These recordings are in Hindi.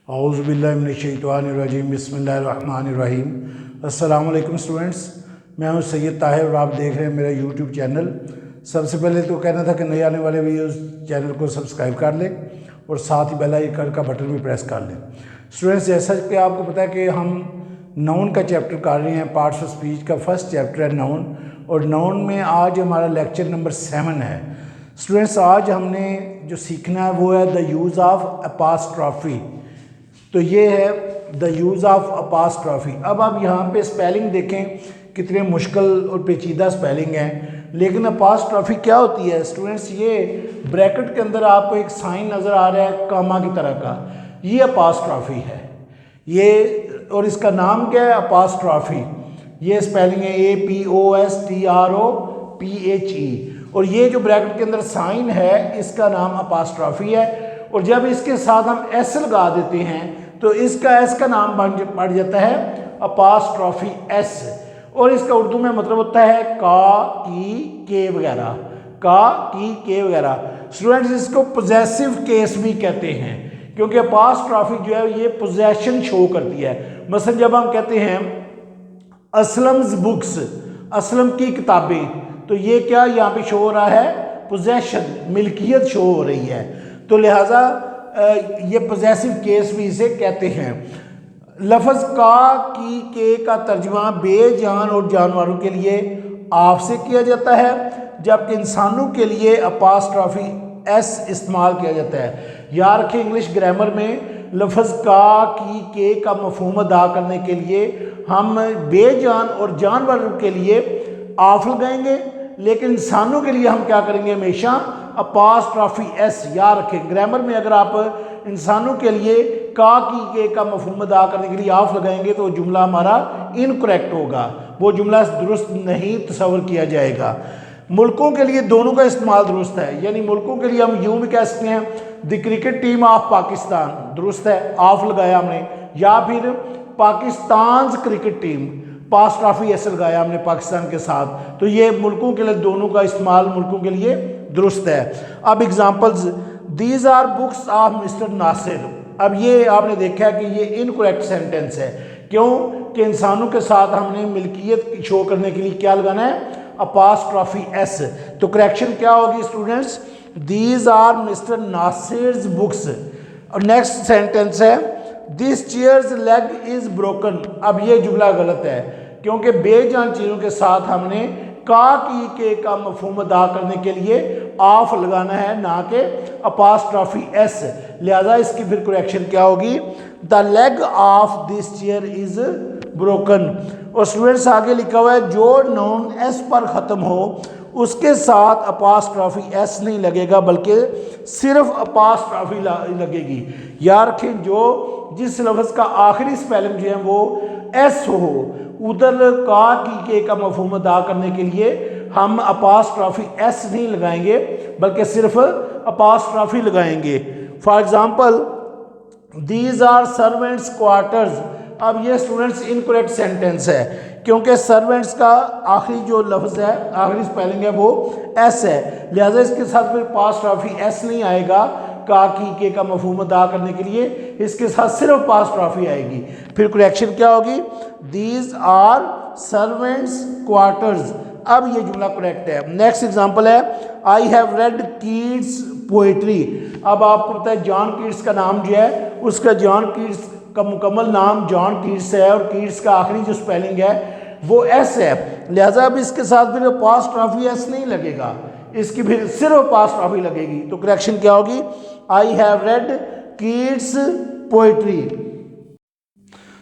औज़ुबिल्लाहिमिनश्शैतानिर्रजीम बिस्मिल्लाहिर्रहमानिर्रहीम। अस्सलाम वालेकुम स्टूडेंट्स, मैं हूं सैयद ताहिर और आप देख रहे हैं मेरा यूट्यूब चैनल। सबसे पहले तो कहना था कि नए आने वाले वीडियोस चैनल को सब्सक्राइब कर लें और साथ ही बेल आइकन का बटन भी प्रेस कर लें। स्टूडेंट्स, जैसा कि आपको पता है कि हम नाउन का चैप्टर कर रहे हैं, पार्ट्स ऑफ स्पीच का फर्स्ट चैप्टर है नाउन, और नाउन में आज हमारा लेक्चर नंबर 7 है। स्टूडेंट्स, आज हमने जो सीखना है वो है द यूज़ ऑफ अपास्ट्रॉफी। तो ये है द यूज़ ऑफ अपास्ट्रॉफी। अब आप यहाँ पे स्पेलिंग देखें, कितने मुश्किल और पेचीदा स्पेलिंग हैं, लेकिन अपास्ट्रॉफी क्या होती है स्टूडेंट्स? ये ब्रैकेट के अंदर आपको एक साइन नज़र आ रहा है कामा की तरह का, ये अपास्ट्रॉफी है ये, और इसका नाम क्या है? अपास्ट्रॉफी। ये स्पेलिंग है APOSTROPHE, और ये जो ब्रैकेट के अंदर साइन है इसका नाम अपास्ट्रॉफी है। और जब इसके साथ हम एस लगा देते हैं तो इसका एस का नाम बढ़ जाता है अपास्ट्रॉफी एस, और इसका उर्दू में मतलब होता है का, की, के वगैरह, का, की, के वगैरह। स्टूडेंट्स, इसको पोजेसिव केस भी कहते हैं क्योंकि अपास्ट्रॉफी जो है ये पोजेशन शो करती है। मसलन जब हम कहते हैं असलम्स बुक्स, असलम की किताबें, तो ये क्या यहाँ पे शो हो रहा है? पोजेशन, मिल्कियत शो हो रही है। तो लिहाजा ये पोजेसिव केस भी इसे कहते हैं। लफ्ज़ का, की, के का तर्जुमा बेजान और जानवरों के लिए आप से किया जाता है, जबकि इंसानों के लिए अपास्ट्रॉफी एस इस्तेमाल किया जाता है। याद रखें, इंग्लिश ग्रामर में लफ्ज़ का, की, के का मफहूम अदा करने के लिए हम बेजान और जानवरों के लिए आफ लगाएंगे, लेकिन इंसानों के लिए हम क्या करेंगे? हमेशा अपास्ट्रॉफी एस। याद रखें, ग्रामर में अगर आप इंसानों के लिए का, की, के का मफहूम अदा करने के लिए आफ लगाएंगे तो जुमला हमारा इनकरेक्ट होगा, वो जुमला दुरुस्त नहीं तस्वर किया जाएगा। मुल्कों के लिए दोनों का इस्तेमाल दुरुस्त है, यानी मुल्कों के लिए हम यूं भी कह सकते हैं the cricket team of Pakistan, दुरुस्त है, आफ लगाया हमने, या फिर पाकिस्तान क्रिकेट टीम, अपास्ट्रॉफी एस लगाया हमने पाकिस्तान के साथ। तो ये मुल्कों के लिए दोनों का इस्तेमाल मुल्कों के लिए दुरुस्त है। अब examples, these are books of mister Nasir. अब ये आपने देखा है कि ये इनकरेक्ट सेंटेंस है। क्यों? कि इंसानों के साथ हमने मिल्कियत शो करने के लिए क्या लगाना है? अपास्ट्रॉफी एस। तो करेक्शन क्या होगी students? These are mister Nasir's books. और नेक्स्ट सेंटेंस है this chair's leg is broken. अब ये जुमला गलत है क्योंकि बेजान चीज़ों के साथ हमने का, की, के का मफहूम अदा करने के लिए आफ लगाना है, ना कि अपास्ट्रॉफी एस। लिहाजा इसकी फिर करेक्शन क्या होगी? The leg of this chair is broken. और स्टूडेंट्स, आगे लिखा हुआ है जो नाउन एस पर ख़त्म हो उसके साथ अपास्ट्रॉफी एस नहीं लगेगा बल्कि सिर्फ अपास्ट्रॉफी लगेगी। याद रखें, जो जिस लफ्ज़ का आखिरी स्पेलिंग जो है वो एस हो, उधर का, की, के का मफहूम अदा करने के लिए हम अपास्ट्रॉफी एस नहीं लगाएंगे बल्कि सिर्फ अपास्ट्रॉफी लगाएंगे। For example, these are servants quarters. अब ये स्टूडेंट्स इनकरेक्ट सेंटेंस है क्योंकि सर्वेंट्स का आखिरी जो लफ्ज़ है, आखिरी स्पेलिंग है वो एस है, लिहाजा इसके साथ फिर अपास्ट्रॉफी एस नहीं आएगा का, की, के का मफहूम अदा करने के लिए, इसके साथ सिर्फ अपास्ट्रॉफी आएगी। फिर करेक्शन क्या होगी? These are servants quarters. अब ये जुमला करेक्ट है। नेक्स्ट एग्जांपल है I have read Keats poetry. अब आपको पता है जॉन कीट्स का नाम जो है, उसका जॉन कीट्स का मुकम्मल नाम जॉन कीट्स है, और कीट्स का आखिरी जो स्पेलिंग है वो एस है, लिहाजा अब इसके साथ फिर अपास्ट्रॉफी एस नहीं लगेगा, इसकी फिर सिर्फ अपास्ट्रॉफी लगेगी। तो करेक्शन क्या होगी? I have read Keats poetry.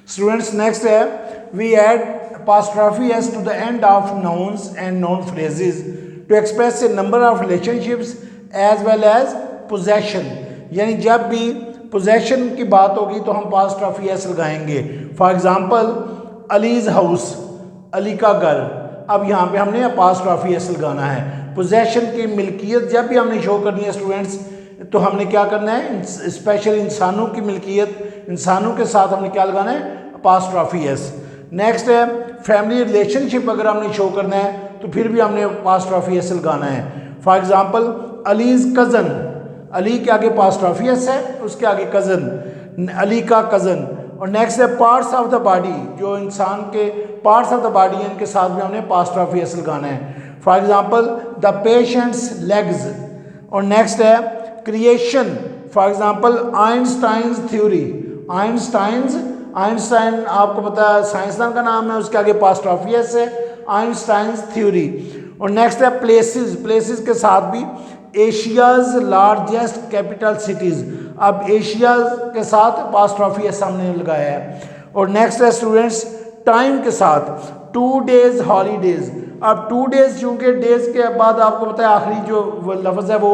Students, next है we add apostrophe s to the end of nouns and noun phrases to express a number of relationships as well as possession। यानी जब भी possession की बात होगी तो हम apostrophe s लगाएंगे। For example, allies house, Ali का घर। अब यहाँ पे हमने apostrophe s लगाना है। possession की मिल्कियत जब भी हमने शो करनी है स्टूडेंट्स, तो हमने क्या करना है? स्पेशल इंसानों की मिल्कियत, इंसानों के साथ हमने क्या लगाना है? अपास्ट्रॉफी एस। नेक्स्ट है फैमिली रिलेशनशिप, अगर हमने शो करना है तो फिर भी हमने अपास्ट्रॉफी एस लगाना है। For example, allies cousin, Ali के आगे अपास्ट्रॉफी एस है, उसके आगे कज़न। अली का कज़न। और नेक्स्ट है पार्ट्स ऑफ द बॉडी, जो इंसान के पार्ट्स ऑफ द बॉडी हैं इनके साथ भी हमने apostrophe s लगाना है। For example the patients legs. और नेक्स्ट है creation, for example Einstein's theory. Einstein आपको पता है साइंसदान का नाम है, उसके आगे apostrophe s है, आइंस्टाइन्स थ्योरी। और नेक्स्ट है प्लेसेस के साथ भी एशियाज लार्जेस्ट कैपिटल सिटीज़। अब एशिया के साथ apostrophe s हमने लगाया है। और नेक्स्ट है स्टूडेंट्स टाइम के साथ 2 days हॉलीडेज। अब 2 days चूँकि डेज के बाद आपको पता है आखिरी जो लफ्ज़ है वो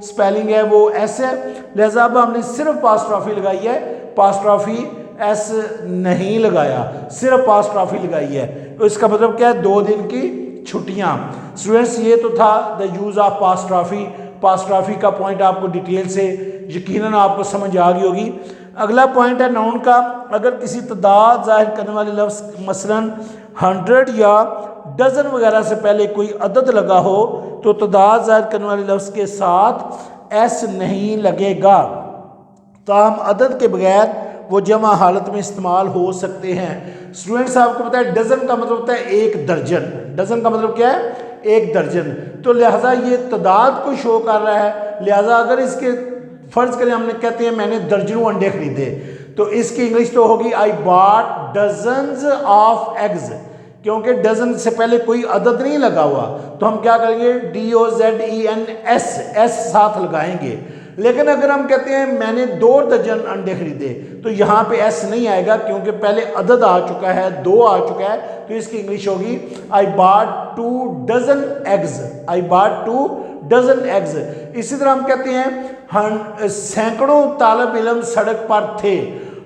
स्पेलिंग है वो s है, लिहाजा अब हमने सिर्फ apostrophe लगाई है, apostrophe s नहीं लगाया, सिर्फ apostrophe लगाई है। तो इसका मतलब क्या है, 2 दिन की छुट्टियाँ। स्टूडेंट्स ये तो था द यूज़ ऑफ apostrophe का पॉइंट आपको डिटेल से यकीनन आपको समझ आ गई होगी। अगला पॉइंट है नाउन का। अगर किसी तादाद जाहिर करने वाले लफ्ज़ मसलन 100 या डजन वगैरह से पहले कोई अदद लगा हो तो तादाद जाहिर करने वाले लफ्ज़ के साथ s नहीं लगेगा, ताहम अदद के बगैर वो जमा हालत में इस्तेमाल हो सकते हैं। स्टूडेंट्स आपको पता है डज़न का मतलब होता है 1 दर्जन। डज़न का मतलब क्या है, 1 दर्जन। तो लिहाजा ये तादाद को शो कर रहा है। लिहाजा अगर इसके फ़र्ज़ करें हमने कहते हैं मैंने दर्जनों अंडे खरीदे, तो इसकी इंग्लिश तो होगी I bot dozens of eggs, क्योंकि डजन से पहले कोई अदद नहीं लगा हुआ तो हम क्या करेंगे DOZENS s साथ लगाएंगे। लेकिन अगर हम कहते हैं मैंने 2 दर्जन अंडे खरीदे तो यहाँ पे s नहीं आएगा क्योंकि पहले अदद आ चुका है, 2 आ चुका है, तो इसकी इंग्लिश होगी I bought 2 dozen eggs. I bought 2 dozen eggs. इसी तरह हम कहते हैं सैकड़ों तालिब इल्म सड़क पर थे,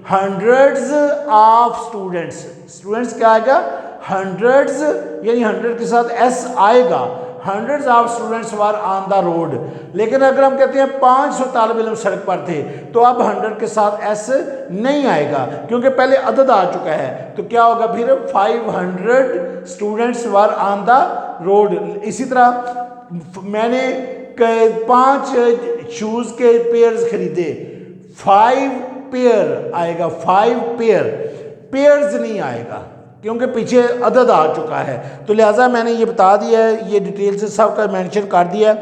हंड्रेड्स ऑफ स्टूडेंट्स क्या आएगा, हंड्रेड्स, यानी 100 के साथ s आएगा, hundreds of students were on the road. लेकिन अगर हम कहते हैं 500 तालिब इल्म सड़क पर थे तो अब 100 के साथ s नहीं आएगा क्योंकि पहले अदद आ चुका है, तो क्या होगा फिर 500 students were on the road. इसी तरह मैंने 5 शूज़ के पेयर्स खरीदे, 5 पेयर आएगा, 5 पेयर्स नहीं आएगा क्योंकि पीछे अदद आ चुका है। तो लिहाजा मैंने ये बता दिया है, ये डिटेल से सब का मेंशन कर दिया है।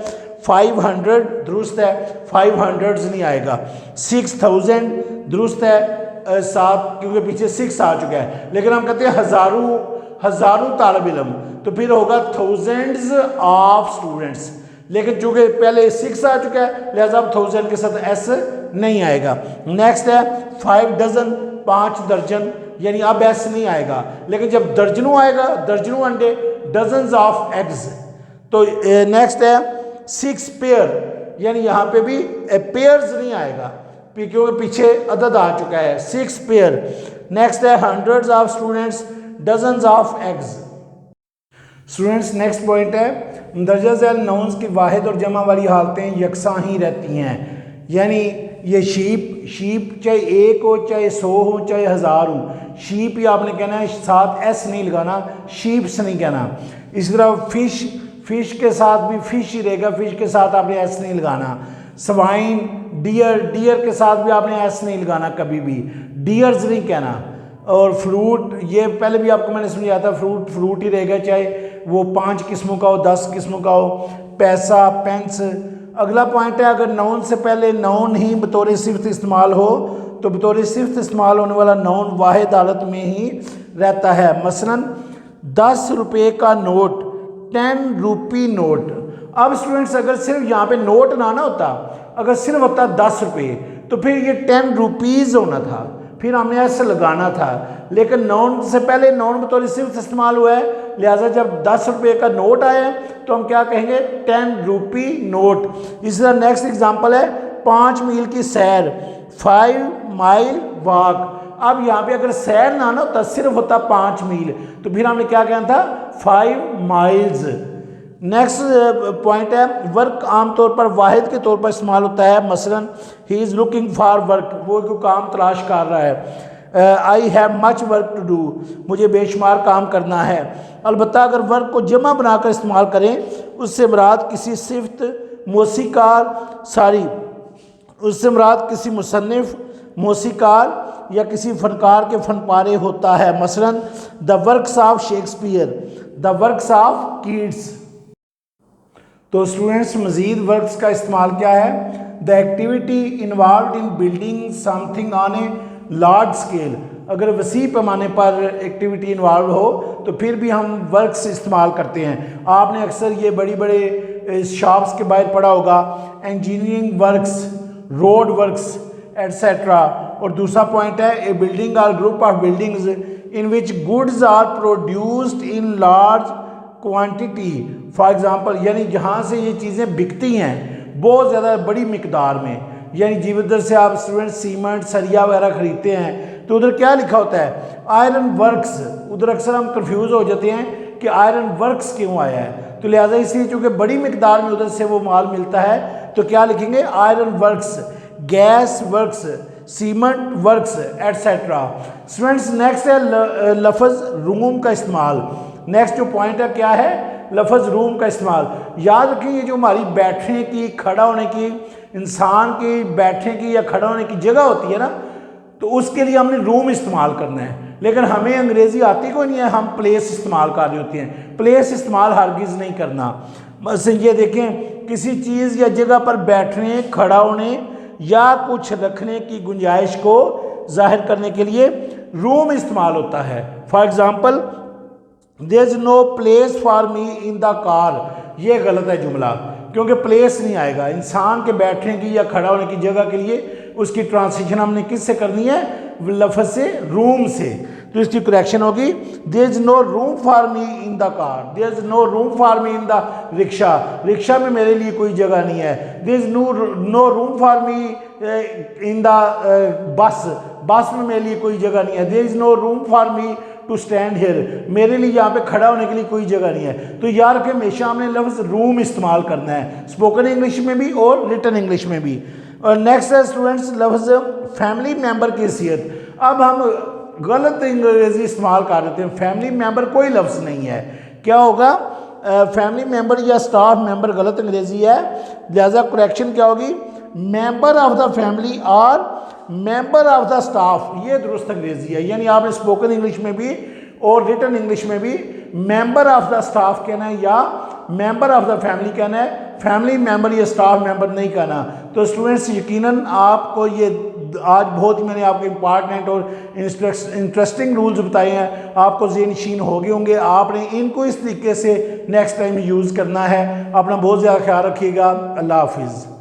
500 दुरुस्त है, 500 नहीं आएगा। 6000 दुरुस्त है, 7 क्योंकि पीछे 6 आ चुका है। लेकिन हम कहते हैं हज़ारों तालिब इल्म, तो फिर होगा थाउजेंड्स ऑफ स्टूडेंट्स। लेकिन चूँकि पहले 6 आ चुका है लिहाजा अब 1000 के साथ s नहीं आएगा। नेक्स्ट है 5 डजन, 5 दर्जन, यानी अब s नहीं आएगा। लेकिन जब दर्जनों आएगा, दर्जनों अंडे, डजन्स ऑफ एग्स। तो नेक्स्ट है 6 पेयर, यानी यहाँ पे भी पेयर्स नहीं आएगा क्योंकि पीछे अदद आ चुका है, 6 पेयर। नेक्स्ट है hundreds of students, dozens of eggs. Students next point है दर्जा झैल नाउन्स की वाहिद और जमा वाली हालतें यकसा ही रहती हैं। यानी ये शीप चाहे 1 हो, चाहे 100 हो, चाहे 1000 हो, शीप ही आपने कहना है, साथ s नहीं लगाना, शीप्स नहीं कहना। इसी तरह फिश के साथ भी फिश ही रहेगा, फिश के साथ आपने s नहीं लगाना। स्वाइन, डियर के साथ भी आपने s नहीं लगाना, कभी भी डियर्स नहीं कहना। और फ्रूट, ये पहले भी आपको मैंने समझाया था, फ्रूट ही रहेगा, चाहे वो 5 किस्मों का हो, 10 किस्मों का हो। पैसा, पेंस। अगला पॉइंट है अगर नाउन से पहले नाउन ही बतौर सिफ्त इस्तेमाल हो तो बतौर सिफ्त इस्तेमाल होने वाला नाउन वाहिद हालत में ही रहता है। मसलन 10 रुपये का नोट, 10 रुपी नोट। अब स्टूडेंट्स अगर सिर्फ यहाँ पे नोट ना होता, अगर सिर्फ होता 10 रुपये तो फिर ये 10 रुपीज़ होना था, फिर हमने ऐसे लगाना था। लेकिन नाउन से पहले नाउन बतौर सिफ्त इस्तेमाल हुआ है, लिहाजा जब 10 रुपये का नोट आया तो हम क्या कहेंगे, 10 रुपी नोट। इसी तरह नेक्स्ट एग्जांपल है 5 मील की सैर, 5 माइल वॉक। अब यहाँ पे अगर सैर ना होता, सिर्फ होता 5 मील, तो फिर हमने क्या कहना था, 5 माइल्स। नेक्स्ट पॉइंट है वर्क आमतौर पर वाहिद के तौर पर इस्तेमाल होता है। मसलन he is looking for work, वो कोई काम तलाश कर रहा है। I have much work to do, मुझे बेशुमार काम करना है। अलबत्ता अगर वर्क को जमा बनाकर इस्तेमाल करें, उससे मुराद किसी सिफ्त, मौसीकार, उससे मुराद किसी मुसन्निफ, मौसीकार या किसी फनकार के फनपारे होता है। मसलन the works of Shakespeare, the works of Keats. तो स्टूडेंट्स मज़ीद वर्क्स का इस्तेमाल क्या है? The activity involve in building something on a large scale. अगर वसी पैमाने पर एक्टिविटी इन्वॉल्व हो तो फिर भी हम वर्क्स इस्तेमाल करते हैं। आपने अक्सर ये बड़ी बड़े शॉप्स के बाहर पढ़ा होगा, engineering works, road works etcetera. और दूसरा पॉइंट है a building or group of buildings in which goods are produced in large quantity. For example, यानी जहाँ से ये चीज़ें बिकती हैं बहुत ज़्यादा बड़ी मिकदार में, यानी जिधर से आप स्टूडेंट सीमेंट सरिया वगैरह खरीदते हैं तो उधर क्या लिखा होता है? Iron works. उधर अक्सर हम कंफ्यूज हो जाते हैं कि आयरन वर्क्स क्यों आया है, तो लिहाजा इसलिए चूँकि बड़ी मिकदार में उधर से वो माल मिलता है तो क्या लिखेंगे? Iron works, gas works, cement works etcetera. Students next है लफ्ज़ रूम का इस्तेमाल। नेक्स्ट जो पॉइंट है क्या है? लफ्ज़ रूम का इस्तेमाल। याद रखें ये जो हमारी बैठने की, खड़ा होने की, इंसान की बैठने की या खड़ा होने की जगह होती है ना, तो उसके लिए हमने रूम इस्तेमाल करना है। लेकिन हमें अंग्रेज़ी आती कोई नहीं है, हम प्लेस इस्तेमाल कर रही होती हैं। प्लेस इस्तेमाल हरगिज़ नहीं करना। बस ये देखें, किसी चीज़ या जगह पर बैठने, खड़ा होने या कुछ रखने की गुंजाइश को जाहिर करने के लिए रूम इस्तेमाल होता है। For example, there is no place for me in the car. ये गलत है जुमला, क्योंकि प्लेस नहीं आएगा। इंसान के बैठने की या खड़ा होने की जगह के लिए उसकी ट्रांसलेशन हमने किससे करनी है? लफ्ज़ से, रूम से। तो इसकी करेक्शन होगी there is no room for me in the car, there is no room for me in the rickshaw. Rickshaw में मेरे लिए कोई जगह नहीं है। There is no room for me in the bus, bus में मेरे लिए कोई जगह नहीं है। There is no room for me to stand here, मेरे लिए यहाँ पे खड़ा होने के लिए कोई जगह नहीं है। तो याद रखें हमेशा हमने लफ्ज़ रूम इस्तेमाल करना है, स्पोकन इंग्लिश में भी और रिटन इंग्लिश में भी। और नेक्स्ट है स्टूडेंट्स लफ्ज़ फैमिली मेम्बर की हैसियत। अब हम गलत अंग्रेजी इस्तेमाल कर देते हैं। फैमिली मेम्बर कोई लफ्ज़ नहीं है। क्या होगा? फैमिली मेम्बर या स्टाफ मेम्बर गलत अंग्रेजी है, लिहाजा करेक्शन क्या होगी? मेंबर ऑफ द फैमिली और मेंबर ऑफ द स्टाफ, ये दुरुस्त अंग्रेजी है। यानी आपने स्पोकन इंग्लिश में भी और रिटन इंग्लिश में भी मेंबर ऑफ द स्टाफ कहना है या मेंबर ऑफ द फैमिली कहना है, फैमिली मेंबर या स्टाफ मेंबर नहीं कहना। तो स्टूडेंट्स यकीनन आपको ये आज बहुत ही मैंने आपको इम्पॉर्टेंट और इंटरेस्टिंग रूल्स बताए हैं, आपको ज़हनशीन हो गए होंगे। आपने इनको इस तरीके से नेक्स्ट टाइम यूज़ करना है। अपना बहुत ज़्यादा ख्याल रखिएगा। अल्लाह हाफिज़।